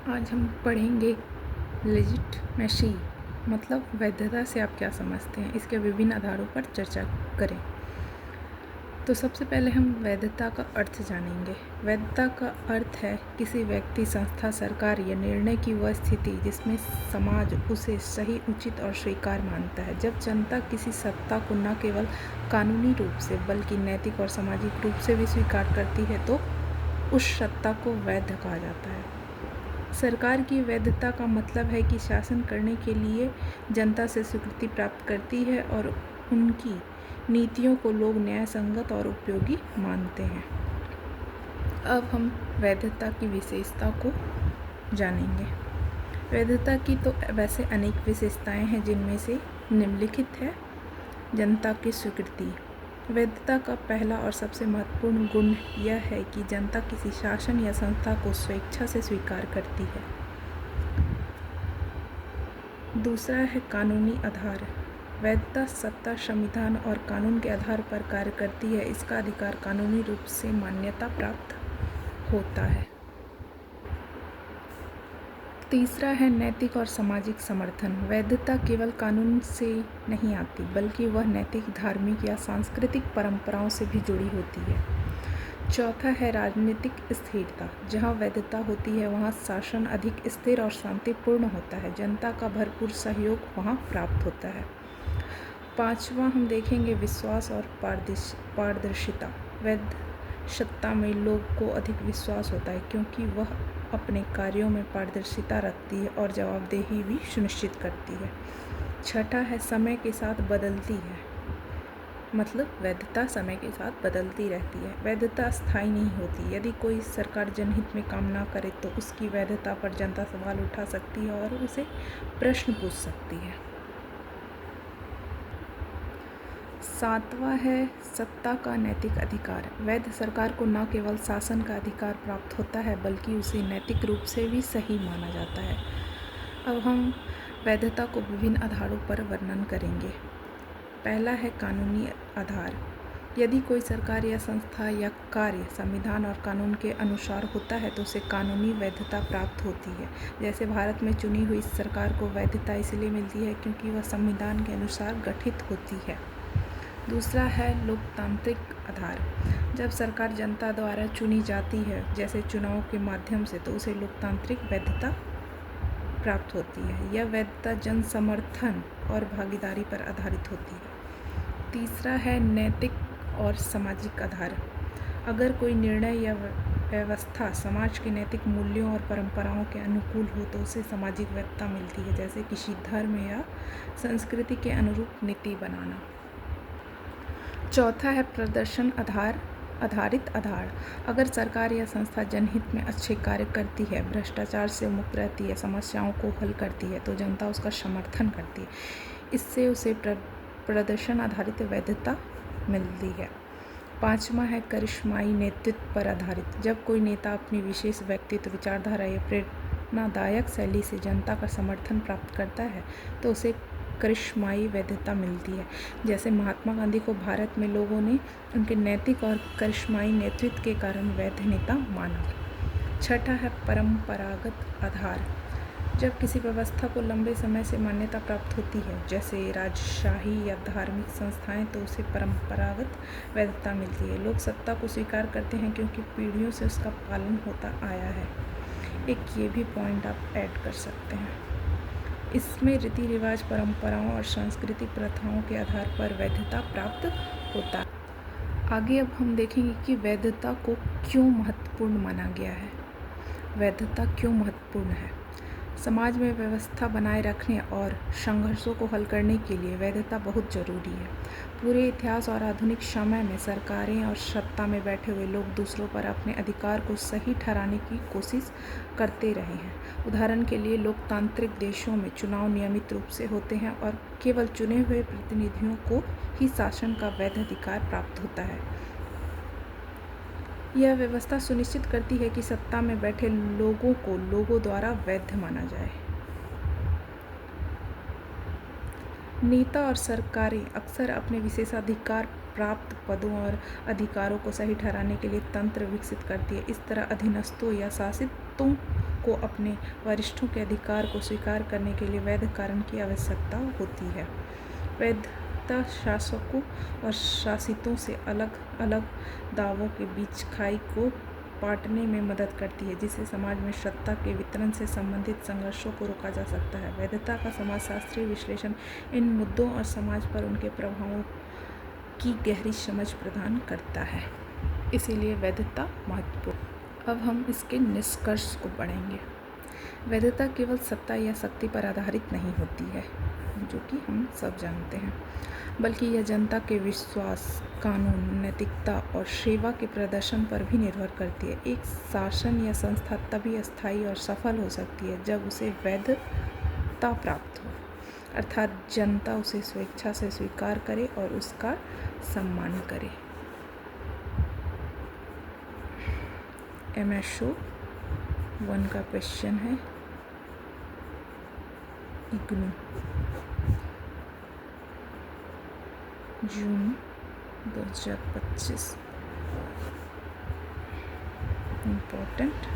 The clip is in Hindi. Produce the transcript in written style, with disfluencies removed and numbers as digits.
आज हम पढ़ेंगे लेजिटमेसी मतलब वैधता से आप क्या समझते हैं, इसके विभिन्न आधारों पर चर्चा करें। तो सबसे पहले हम वैधता का अर्थ जानेंगे। वैधता का अर्थ है किसी व्यक्ति, संस्था, सरकार या निर्णय की वह स्थिति जिसमें समाज उसे सही, उचित और स्वीकार मानता है। जब जनता किसी सत्ता को न केवल कानूनी रूप से बल्कि नैतिक और सामाजिक रूप से भी स्वीकार करती है तो उस सत्ता को वैध कहा जाता है। सरकार की वैधता का मतलब है कि शासन करने के लिए जनता से स्वीकृति प्राप्त करती है और उनकी नीतियों को लोग न्याय संगत और उपयोगी मानते हैं। अब हम वैधता की विशेषता को जानेंगे। वैधता की तो वैसे अनेक विशेषताएं हैं, जिनमें से निम्नलिखित है। जनता की स्वीकृति। वैधता का पहला और सबसे महत्वपूर्ण गुण यह है कि जनता किसी शासन या संस्था को स्वेच्छा से स्वीकार करती है। दूसरा है कानूनी आधार। वैधता सत्ता, संविधान और कानून के आधार पर कार्य करती है। इसका अधिकार कानूनी रूप से मान्यता प्राप्त होता है। तीसरा है नैतिक और सामाजिक समर्थन। वैधता केवल कानून से नहीं आती, बल्कि वह नैतिक, धार्मिक या सांस्कृतिक परंपराओं से भी जुड़ी होती है। चौथा है राजनीतिक स्थिरता। जहाँ वैधता होती है वहाँ शासन अधिक स्थिर और शांतिपूर्ण होता है। जनता का भरपूर सहयोग वहाँ प्राप्त होता है। पांचवा हम देखेंगे विश्वास और पारदर्शिता। वैध सत्ता में लोग को अधिक विश्वास होता है, क्योंकि वह अपने कार्यों में पारदर्शिता रखती है और जवाबदेही भी सुनिश्चित करती है। छठा है समय के साथ बदलती है, मतलब वैधता समय के साथ बदलती रहती है। वैधता स्थायी नहीं होती। यदि कोई सरकार जनहित में काम ना करे तो उसकी वैधता पर जनता सवाल उठा सकती है और उसे प्रश्न पूछ सकती है। सातवां है सत्ता का नैतिक अधिकार। वैध सरकार को न केवल शासन का अधिकार प्राप्त होता है, बल्कि उसे नैतिक रूप से भी सही माना जाता है। अब हम वैधता को विभिन्न आधारों पर वर्णन करेंगे। पहला है कानूनी आधार। यदि कोई सरकार या संस्था या कार्य संविधान और कानून के अनुसार होता है तो उसे कानूनी वैधता प्राप्त होती है। जैसे भारत में चुनी हुई सरकार को वैधता इसलिए मिलती है क्योंकि वह संविधान के अनुसार गठित होती है। दूसरा है लोकतांत्रिक आधार। जब सरकार जनता द्वारा चुनी जाती है, जैसे चुनाव के माध्यम से, तो उसे लोकतांत्रिक वैधता प्राप्त होती है। यह वैधता जन समर्थन और भागीदारी पर आधारित होती है। तीसरा है नैतिक और सामाजिक आधार। अगर कोई निर्णय या व्यवस्था समाज के नैतिक मूल्यों और परंपराओं के अनुकूल हो तो उसे सामाजिक वैधता मिलती है, जैसे किसी धर्म या संस्कृति के अनुरूप नीति बनाना। चौथा है प्रदर्शन आधारित आधार। अगर सरकार या संस्था जनहित में अच्छे कार्य करती है, भ्रष्टाचार से मुक्त रहती है, समस्याओं को हल करती है, तो जनता उसका समर्थन करती है। इससे उसे प्रदर्शन आधारित वैधता मिलती है। पांचवा है करिश्माई नेतृत्व पर आधारित। जब कोई नेता अपनी विशेष व्यक्तित्व, विचारधारा या प्रेरणादायक शैली से जनता का समर्थन प्राप्त करता है तो उसे करिश्माई वैधता मिलती है। जैसे महात्मा गांधी को भारत में लोगों ने उनके नैतिक और करिश्माई नेतृत्व के कारण वैध नेता माना। छठा है परंपरागत आधार। जब किसी व्यवस्था को लंबे समय से मान्यता प्राप्त होती है, जैसे राजशाही या धार्मिक संस्थाएं, तो उसे परंपरागत वैधता मिलती है। लोग सत्ता को स्वीकार करते हैं क्योंकि पीढ़ियों से उसका पालन होता आया है। एक ये भी पॉइंट आप ऐड कर सकते हैं। इसमें रीति रिवाज, परंपराओं और सांस्कृतिक प्रथाओं के आधार पर वैधता प्राप्त होता है। आगे अब हम देखेंगे कि वैधता को क्यों महत्वपूर्ण माना गया है। वैधता क्यों महत्वपूर्ण है? समाज में व्यवस्था बनाए रखने और संघर्षों को हल करने के लिए वैधता बहुत जरूरी है। पूरे इतिहास और आधुनिक समय में सरकारें और सत्ता में बैठे हुए लोग दूसरों पर अपने अधिकार को सही ठहराने की कोशिश करते रहे हैं। उदाहरण के लिए लोकतांत्रिक देशों में चुनाव नियमित रूप से होते हैं और केवल चुने हुए प्रतिनिधियों को ही शासन का वैध अधिकार प्राप्त होता है। यह व्यवस्था सुनिश्चित करती है कि सत्ता में बैठे लोगों को लोगों द्वारा वैध माना जाए। नेता और सरकारें अक्सर अपने विशेषाधिकार प्राप्त पदों और अधिकारों को सही ठहराने के लिए तंत्र विकसित करती है। इस तरह अधीनस्थों या शासितों को अपने वरिष्ठों के अधिकार को स्वीकार करने के लिए वैध कारण की आवश्यकता होती है। वैधता शासकों और शासितों से अलग अलग दावों के बीच खाई को पाटने में मदद करती है, जिससे समाज में सत्ता के वितरण से संबंधित संघर्षों को रोका जा सकता है। वैधता का समाजशास्त्रीय विश्लेषण इन मुद्दों और समाज पर उनके प्रभावों की गहरी समझ प्रदान करता है, इसीलिए वैधता महत्वपूर्ण। अब हम इसके निष्कर्ष को पढ़ेंगे। वैधता केवल सत्ता या शक्ति पर आधारित नहीं होती है, जो कि हम सब जानते हैं, बल्कि यह जनता के विश्वास, कानून, नैतिकता और सेवा के प्रदर्शन पर भी निर्भर करती है। एक शासन या संस्था तभी स्थायी और सफल हो सकती है जब उसे वैधता प्राप्त हो, अर्थात जनता उसे स्वेच्छा से स्वीकार करे और उसका सम्मान करे। MSO 1 का क्वेश्चन है, इग्नू, जून 2025, इम्पोर्टेंट।